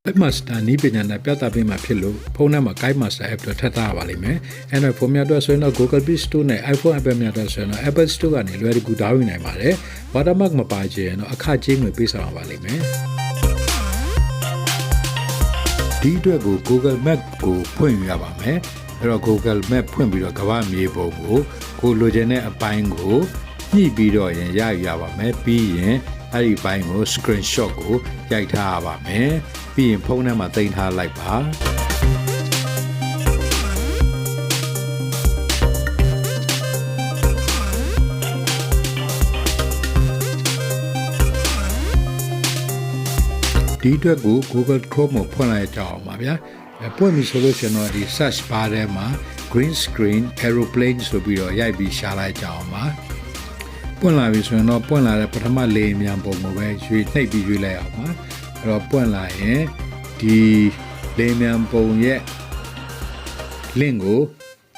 MapMaster နည်းပညာနဲ့ပြသပေးမှာဖြစ်လို့ဖုန်းထဲမှာ Kinemaster app တော့ထပ်ထားပါလိမ့်မယ်။ Android ဖုန်းများအတွက်ဆိုရင်တော့ Google Play Store နဲ့ iPhone app များအတွက်ဆိုရင်တော့ Apple Store ကနေလွယ်ကူ download နိုင်ပါတယ်။ Watermark မပါချင်တော့အခကြေးငွေပေးဆောင်ပါလိမ့်မယ်။ဒီအတွက်ကို Google Map ကိုဖွင့်ရပါမယ်။အဲ့တော့ Google Map ဖွင့်ပြီးတော့ကမ္ဘာမြေပုံကိုလိုချင်တဲ့အပိုင်းကိုညှိပြီးတော့ရယူရပါမယ်။ပြီးရင်အဲ့ဒီပိုင်းကို screenshot ကိုရိုက်ထားရပါမယ်။ပြီးရင်ဖုန်းထဲမှာတင်ထားလိုက်ပါဒီအတွက်ကို Google Chrome ကိုဖွင့်လိုက်ကြအောင်ပါဗျာပွင့်ပြီဆိုလို့ရှိရင်တော့ဒီ search bar ထဲမှာ green screen aeroplane ဆိုပြီးတော့ရိုက်ပြီးရှာလိုက်ကြအောင်ပါပွင့်လာပြီဆိုရင်တော့ပွင့်လာတဲ့ပထမလေမြန်ပုံကိုပဲရွေးနှိပ်ပြီးရွေးလိုက်အောင်ပါအဲ့တော့ပွင့်လာရင်ဒီလေမြန်ပုံရဲ့ link ကို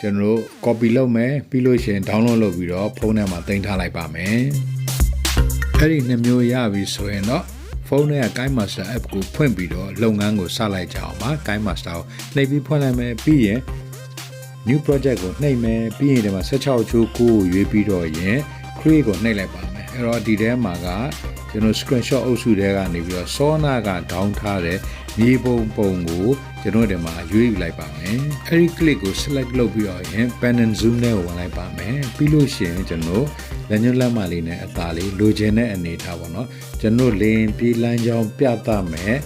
ကျွန်တော်တို့ copy လုပ်မယ်ပြီးလို့ရှိရင် download လုပ်ပြီးတော့ဖုန်းထဲမှာတင်ထားလိုက်ပါမယ်အဲ့ဒီနှစ်မျိုးရပြီဆိုရင်တော့ဖုန်းထဲက Kinemaster app ကိုဖွင့်ပြီးတော့လုပ်ငန်းကိုစလိုက်ကြအောင်ပါ Kinemaster ကိုနှိပ်ပြီးဖွင့်လိုက်မယ်ပြီးရင် new project ကိုနှိပ်မယ်ပြီးရင်ဒီမှာ16ချိုး9ကိုရွေးပြီးတော့ရင် create ကိုနှိပ်လိုက်ပါမယ်အဲ့တော့ဒီထဲမှာကကျွန်တော် screenshot အုပ်စုထဲကနေပြီးတော့စောနာက down ထားတဲ့မြေပုံကိုကျွန်တော်ဒီမှာရွေးယူလိုက်ပါမယ်အဲ့ဒီ click ကို select လုပ်ပြီးတော့ရင် pan and zoom နဲ့ဝင်လိုက်ပါမယ်ပြီးလို့ရှိရင်ကျွန်တော်လက်ညှိုးလက်မလေးနဲ့အသားလေးလိုချင်တဲ့အနေထားပေါ့နော်ကျွန်တော်လင်းပြေးလမ်းကြောင်းပြသမယ်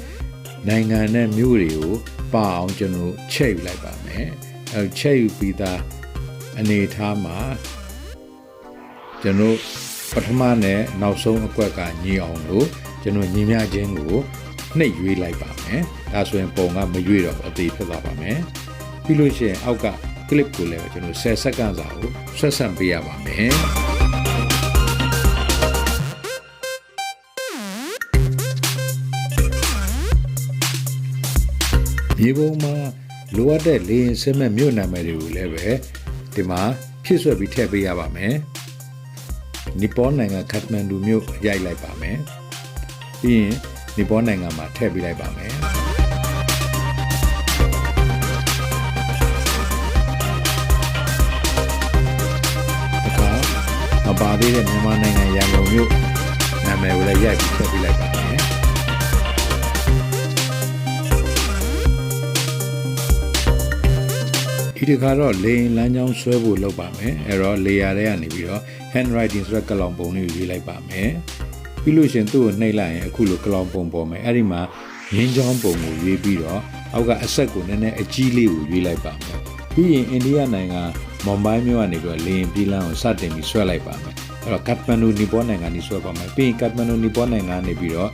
နိုင်ငံနဲ့မြို့တွေကိုပအောင်ကျွန်တော်ချိန်ယူလိုက်ပါမယ်အဲချိန်ယူပြီးသားအနေထားမှာကျွန်တော်ပထမနဲ့နောက်ဆုံးအကွက်ကညီအောင်လို့ကျွန်တော်ညီမျှခြင်းကိုနှိပ်ရွေးလိုက်ပါမယ်ဒါဆိုရင်ပုံကမရွေးတော့အသေးဖြစ်သွားပါမယ်ပြီးလို့ရှိရင်အောက်က clip ကိုလည်းကျွန်တော်10စက္ကန့်စာကိုဆွဲဆန့်ပေးရပါမယ်မြေပုံမှာလိုအပ်တဲ့လေရင်စမဲ့မြို့နာမည်တွေကိုလည်းပဲဒီမှာဖြည့်ဆွဲပြီးထည့်ပေးရပါမယ်နီပေါနိုင်ငံခတ်မန်ဒူမြို့ရိုက်လိုက်ပါမယ်ပြီးရင်နီပေါနိုင်ငံမှာထည့်ပေးလိုက်ပါမယ်အခါမပါသေးတဲ့မြန်မာနိုင်ငံရန်ကုန်မြို့နာမည်ကိုလည်းရိုက်ပြီးထည့်ပေးလိုက်ပါမယ်ဒီတခါတော့လေရင်လမ်းကြောင်းဆွဲဖို့လုပ်ပါမယ်အဲ့တော့ layer တွေကနေပြီးတော့ handwriting ဆိုတဲ့ကလောင်ပုံလေးကိုရွေးလိုက်ပါမယ်ပြီးလို့ရှင်သူ့ကိုနှိပ်လိုက်ရင်အခုလိုကလောင်ပုံပေါ်မယ်အဲ့ဒီမှာရင်းချောင်းပုံကိုရွေးပြီးတော့အောက်ကအဆက်ကိုနည်းနည်းအကြီးလေးကိုရွေးလိုက်ပါမယ်ပြီးရင်အိန္ဒိယနိုင်ငံမွန်ဘိုင်းမြို့ကနေပြီးတော့လေရင်ပြည်လမ်းကိုစတင်ပြီးဆွဲလိုက်ပါမယ်အဲ့တော့ကတ်မန်ဒူနီပေါနိုင်ငံကြီးဆွဲပါမယ်ပြီးရင်ကတ်မန်ဒူနီပေါနိုင်ငံကနေပြီးတော့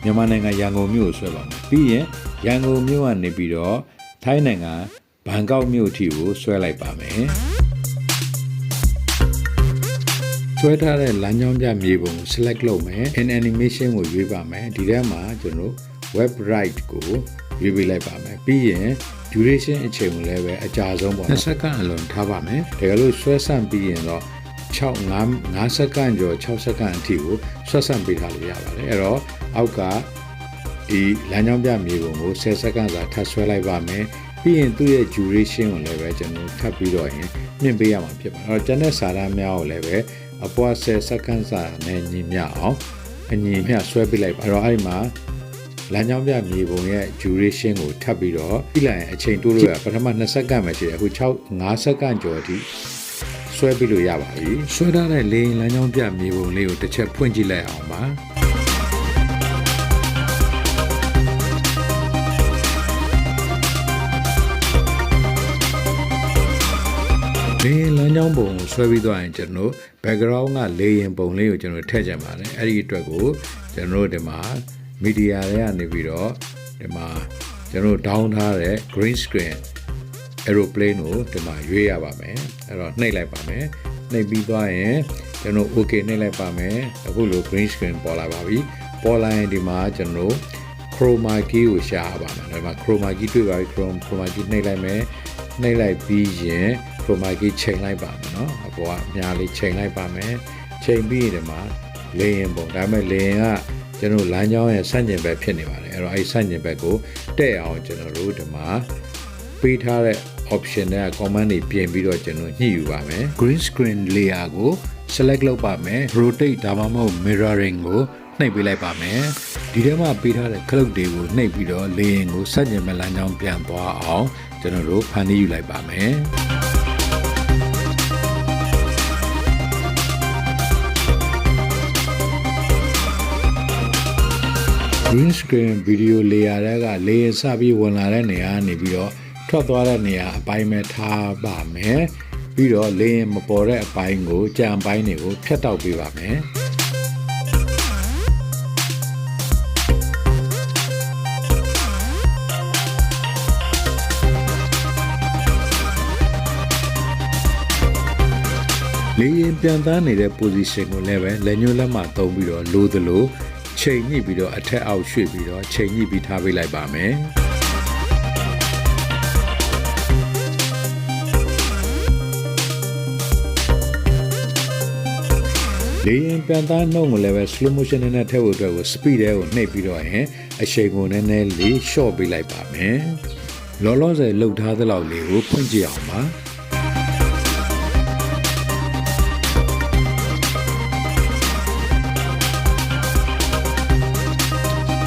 မြန်မာနိုင်ငံရန်ကုန်မြို့ကိုဆွဲပါမယ်ပြီးရင်ရန်ကုန်မြို့ကနေပြီးတော့ထိုင်းနိုင်ငံဘန်ကောက်မြို့ထိကိုဆွဲလိုက်ပါမယ်ဆွဲထားတဲ့လမ်းကြောင်းပြမြေပုံကို select လုပ်မယ် MapAnimation ကိုရွေးပါမယ်ဒီထဲမှာကျွန်တော် web right ကိုရွေးပေးလိုက်ပါမယ်ပြီးရင် duration အချိန်ကိုလည်းပဲအကြာဆုံးပေါ့20စက္ကန့်အလွန်ထားပါမယ်ဒါကြလို့ဆွဲဆန့်ပြီးရင်တော့5စက္ကန့်ကျော်6စက္ကန့်အထိကိုဆွဲဆန့်ပေးထားလို့ရပါတယ်အဲ့တော့အောက်ကဒီလမ်းကြောင်းပြမြေပုံကို10စက္ကန့်စာထပ်ဆွဲလိုက်ပါမယ်ပြီးရင်သူ့ရဲ့ duration ကိုလည်းပဲကျွန်တော်ထပ်ပြီးတော့ရင်မြင့်ပေးရမှာဖြစ်ပါတယ်အဲ့တော့ကျန်တဲ့စာတမ်းများကိုလည်းပဲအပွား10စက္ကန့်စာနဲ့ညီမျှအောင်အညီမျှဆွဲပေးလိုက်ပါအဲ့တော့အဲ့ဒီမှာလမ်းကြောင်းပြမြေပုံရဲ့ duration ကိုထပ်ပြီးတော့ပြီးလိုက်ရင်အချိန်တိုးလို့ရပထမ2စက္ကန့်ပဲရှိတယ်အခု5စက္ကန့်ကျော်အထိဆွဲပြီးလို့ရပါပြီဆွဲထားတဲ့လေရင်လမ်းကြောင်းပြမြေပုံလေးကိုတစ်ချက်ဖွင့်ကြည့်လိုက်အောင်ပါလေရင်လမ်းကြောင်းပုံကိုဆွဲပြီးသွားရင်ကျွန်တော် background ကလေရင်ပုံလေးကိုကျွန်တော်ထည့်ချင်ပါတယ်အဲ့ဒီအတွက်ကိုကျွန်တော်ဒီမှာ media တွေကနေပြီးတော့ဒီမှာကျွန်တော် down ထားတဲ့ green screen aeroplane ကိုဒီမှာရွေးရပါမယ်အဲ့တော့နှိပ်လိုက်ပါမယ်နှိပ်ပြီးသွားရင်ကျွန်တော် okay နှိပ်လိုက်ပါမယ်အခုလို green screen ပေါ်လာပါပြီပေါ်လာရင်ဒီမှာကျွန်တော် chroma key ကိုရှာရပါမယ်ဒီမှာ chroma key တွေ့ပါပြီ chroma key နှိပ်လိုက်မယ်နှိပ်လိုက်ပြီးရင် chroma key ချိန်လိုက်ပါမယ်เนาะအပေါ်ကအများလေးချိန်လိုက်ပါမယ်ချိန်ပြီးရင်ဒီမှာလေရင်ပုံဒါပေမဲ့လေရင်က ကျွန်တော်လမ်းကြောင်းရဲ့ဆန့်ကျင်ဘက်ဖြစ်နေပါတယ်အဲ့တော့အဲ့ဆန့်ကျင်ဘက်ကိုတဲ့အောင်ကျွန်တော်တို့ဒီမှာပေးထားတဲ့ option နဲ့ command တွေပြင်ပြီးတော့ကျွန်တော်ညှိယူပါမယ် green screen layer ကို select လုပ်ပါမယ် rotate ဒါမှမဟုတ် mirroring ကိုနှိပ်ပေးလိုက်ပါမယ်ဒီထဲမှာပေးထားတဲ့ cloud တွေကိုနှိပ်ပြီးတော့ layer ကိုဆန့်ကျင်ဘက်လမ်းကြောင်းပြန်သွားအောင်ကျွန်တော်တို့ဖန်တီးယူလိုက်ပါမယ်green screen video layer တွေက layer စပြီးဝင်လာတဲ့နေရာနေပြီးတော့ထွက်သွားတဲ့နေရာအပိုင်းမဲ့ထားပါမယ်ပြီးတော့ layer မပေါ်တဲ့အပိုင်းကိုကြံပိုင်းတွေကိုဖြတ်တောက်ပေးပါမယ်layer ပြန်သားနေတဲ့ position ကိုလည်းပဲလက်ညှိုးလက်မသုံးပြီးတော့လိုသလိုချိန်ညှိပြီးတော့အထက်အောက်ရွှေ့ပြီးတော့ချိန်ညှိပြီးထားပေးလိုက်ပါမယ်လေရင်ပြန်သားနှုတ်ကိုလည်းပဲ slow motion နဲ့ထည့်ဖို့အတွက်ကို speed တွေကိုနှိပ်ပြီးတော့ရင်အချိန်ကိုနည်းနည်းလေး short ပေးလိုက်ပါမယ်လောလောဆယ်လှုပ်ထားသလောက်လေးကိုဖွင့်ကြည့်အောင်ပါ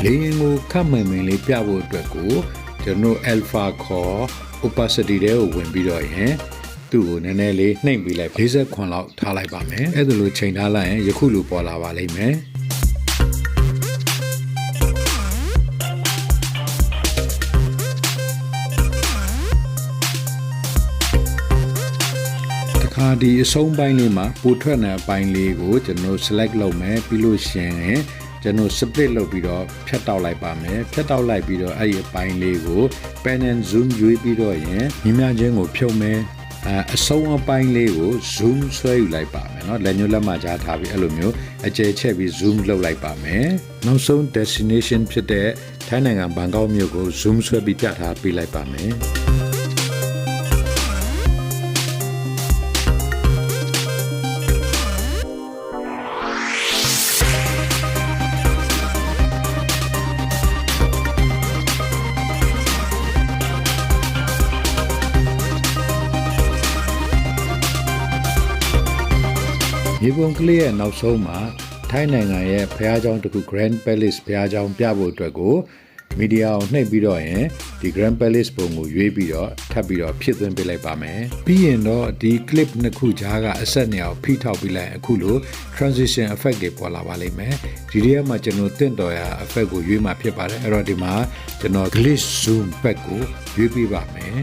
လေရင်ကိုခက်မှန်မှန်လေးပြဖို့အတွက်ကိုကျွန်တော် alpha ခေါ် opacity တွေကိုဝင်ပြီးတော့ရင်သူ့ကိုနည်းနည်းလေးနှိပ်ပြီးလိုက်49လောက်ထားလိုက်ပါမယ်အဲ့ဒါလိုချိန်ထားလိုက်ရင်ယခုလိုပေါ်လာပါလိမ့်မယ်တခါဒီအဆုံးပိုင်းလေးမှာပိုထွက်နေအပိုင်းလေးကိုကျွန်တော် select လုပ်မယ်ပြီးလို့ရှိရင်ကျွန်တော် split လုပ်ပြီးတော့ဖြတ်တောက်လိုက်ပါမယ်ဖြတ်တောက်လိုက်ပြီးတော့အဲ့ဒီအပိုင်းလေးကို pen and zoom ရွေးပြီးတော့ရင်ညီမချင်းကိုဖြုတ်မယ်အဆုံးအပိုင်းလေးကို zoom ဆွဲယူလိုက်ပါမယ်เนาะလက်ညှိုးလက်မကြားထားပြီးအဲ့လိုမျိုးအကျယ်ချက်ပြီး zoom လုပ်လိုက်ပါမယ်နောက်ဆုံး destination ဖြစ်တဲ့ထိုင်းနိုင်ငံဘန်ကောက်မြို့ကို zoom ဆွဲပြီးပြထားပေးလိုက်ပါမယ်မြေပုံကလေးရဲ့နောက်ဆုံးမှာထိုင်းနိုင်ငံရဲ့ဘုရားကျောင်းတစ်ခု Grand Palace ဘုရားကျောင်းပြဖို့အတွက်ကိုမီဒီယာကိုနှိပ်ပြီးတော့ရင်ဒီ Grand Palace ပုံကိုရွေးပြီးတော့ထပ်ပြီးတော့ဖြစ်သွင်းပေးလိုက်ပါမယ်ပြီးရင်တော့ဒီ clip နှစ်ခုကြားကအဆက်နေအောင်ဖိထောက်ပြီးလိုက်အခုလို transition effect တွေပေါ်လာပါလိမ့်မယ်ဒီထဲမှာကျွန်တော်တင့်တော်ရာ effect ကိုရွေးမှဖြစ်ပါတယ်အဲ့တော့ဒီမှာကျွန်တော် glitch zoom back ကိုရွေးပေးပါမယ်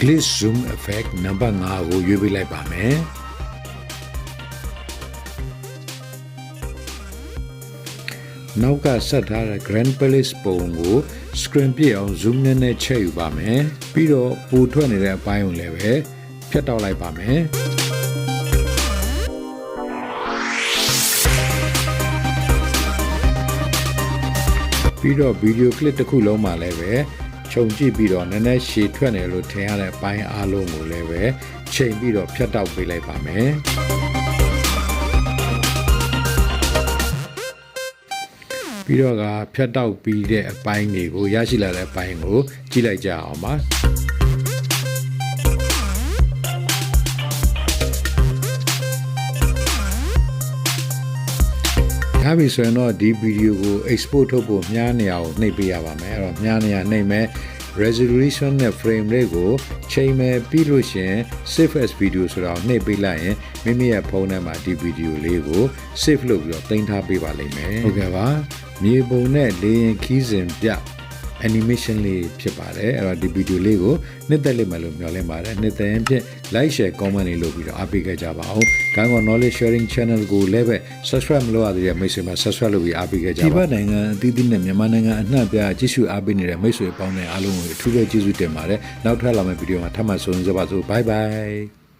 glitch zoom effect နံပါတ်5ကိုရွေးပေးလိုက်ပါမယ်နောက်ကဆက်ထားတဲ့ Grand Palace ပုံကို screen ပြည့်အောင် zoom နဲ့ချက်ယူပါမယ်ပြီးတော့ပိုထွက်နေတဲ့အပိုင်းကိုလည်းပဲဖြတ်တောက်လိုက်ပါမယ်ပြီးတော့ video clip တစ်ခုလုံးမှာလည်းပဲခြုံကြည့်ပြီးတော့နည်းနည်းရှည်ထွက်နေလို့ထင်ရတဲ့အပိုင်းအားလုံးကိုလည်းပဲချိန်ပြီးတော့ဖြတ်တောက်ပေးလိုက်ပါမယ်ပြီးတော့ကဖြတ်တောက်ပြီးတဲ့အပိုင်းတွေကိုရရှိလာတဲ့အပိုင်းကိုကြည့်လိုက်ကြအောင်ပါဒါပြီဆိုရင်တော့ဒီဗီဒီယိုကို export ထုတ်ဖို့မြားနေအောင်နှိပ်ပေးရပါမယ်အဲ့တော့မြားနေရနှိပ်မယ် resolution နဲ့ frame rate ကိုချိန်မယ်ပြီးလို့ရှင် save as video ဆိုတာကိုနှိပ်ပေးလိုက်ရင်မိမိရဲ့ဖုန်းထဲမှာဒီဗီဒီယိုလေးကို save လုပ်ပြီးတော့တင်ထားပေးပါလိမ့်မယ်ဟုတ်ကဲ့ပါမြေပုံနဲ့လေရင်ခီးစဉ်ပြanimation လေးဖြစ်ပါတယ်အဲ့တော့ဒီဗီဒီယိုလေးကိုနှစ်သက်လိမ့်မယ်လို့မျှော်လင့်ပါတယ်နှစ်သက်ရင်ဖြင့် like share comment လေးလုပ်ပြီးတော့အားပေးခဲ့ကြပါအောင်Kantkaw knowledge sharing channel ကိုလည်းပဲ subscribe မလုပ်ရသေးတဲ့မိတ်ဆွေများ subscribe လုပ်ပြီးအားပေးခဲ့ကြပါဒီဘက်နိုင်ငံအသီးသီးနဲ့မြန်မာနိုင်ငံအနှံ့ပြကြည့်ရှုအားပေးနေတဲ့မိတ်ဆွေအပေါင်းနဲ့အားလုံးကိုအထူးပဲကျေးဇူးတင်ပါတယ်နောက်ထပ်လာမယ့်ဗီဒီယိုမှာထပ်မံဆုံကြပါစို့ bye bye